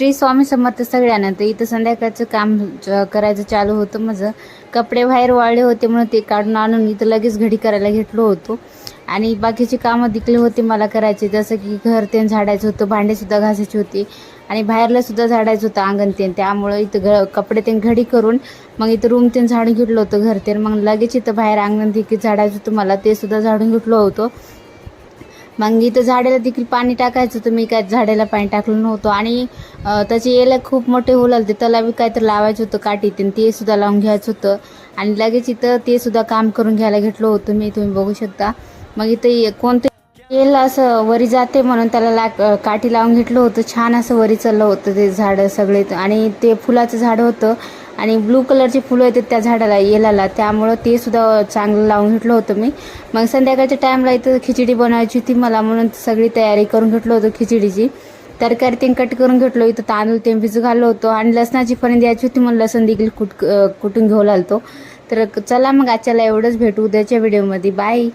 श्री स्वामी समर्थ सगळ्यांना. तर इथं संध्याकाळचं काम करायचं चालू होतं माझं. कपडे बाहेर वाळले होते म्हणून ते काढून आणून इथं लगेच घडी करायला घेतलो होतो. आणि बाकीची कामं दिखले होते मला करायचे, जसं की घर ते झाडायचं होतं, भांडेसुद्धा घासायची होती आणि बाहेरला सुद्धा झाडायचं होतं अंगण ते. त्यामुळं इथं कपडे ते घडी करून मग इथं रूम ते झाडून घेतलं होतं घर ते. मग लगेच इथं बाहेर अंगण देखील झाडायचं होतं मला, ते सुद्धा झाडून घेतलं होतं. मग इथं झाडाला देखील पाणी टाकायचं होतं, मी काय झाडाला पाणी टाकलं नव्हतं. आणि त्याचे येलं खूप मोठे होऊ लागले, त्याला बी काहीतरी लावायचं होतं काठी ते सुद्धा लावून घ्यायचं होतं. आणि लगेच इथं ते सुद्धा काम करून घ्यायला घेतलं होतं मी, तुम्ही बघू शकता. मग इथं कोणतं येल असं वरी जाते म्हणून त्याला काठी लावून घेतलं होतं. छान असं वरी चाललं होतं ते झाडं सगळे. आणि ते फुलाचं झाड होतं आणि ब्लू कलरचे फुलं येतात त्या झाडाला येलाला, त्यामुळं ते सुद्धा चांगलं लावून घेतलं होतं मी. मग संध्याकाळच्या टाईमला इथं खिचडी बनवायची होती मला, म्हणून सगळी तयारी करून घेतलं होतं खिचडीची. तरकारी ते कट करून घेतलो, इथं तांदूळ ते भिजू घाललो होतो. आणि लसणाची फणी द्यायची होती, मग लसण देखील कुटून घेऊ लागतो. तर चला मग आजच्याला एवढंच, भेटू उद्याच्या व्हिडिओमध्ये. बाय.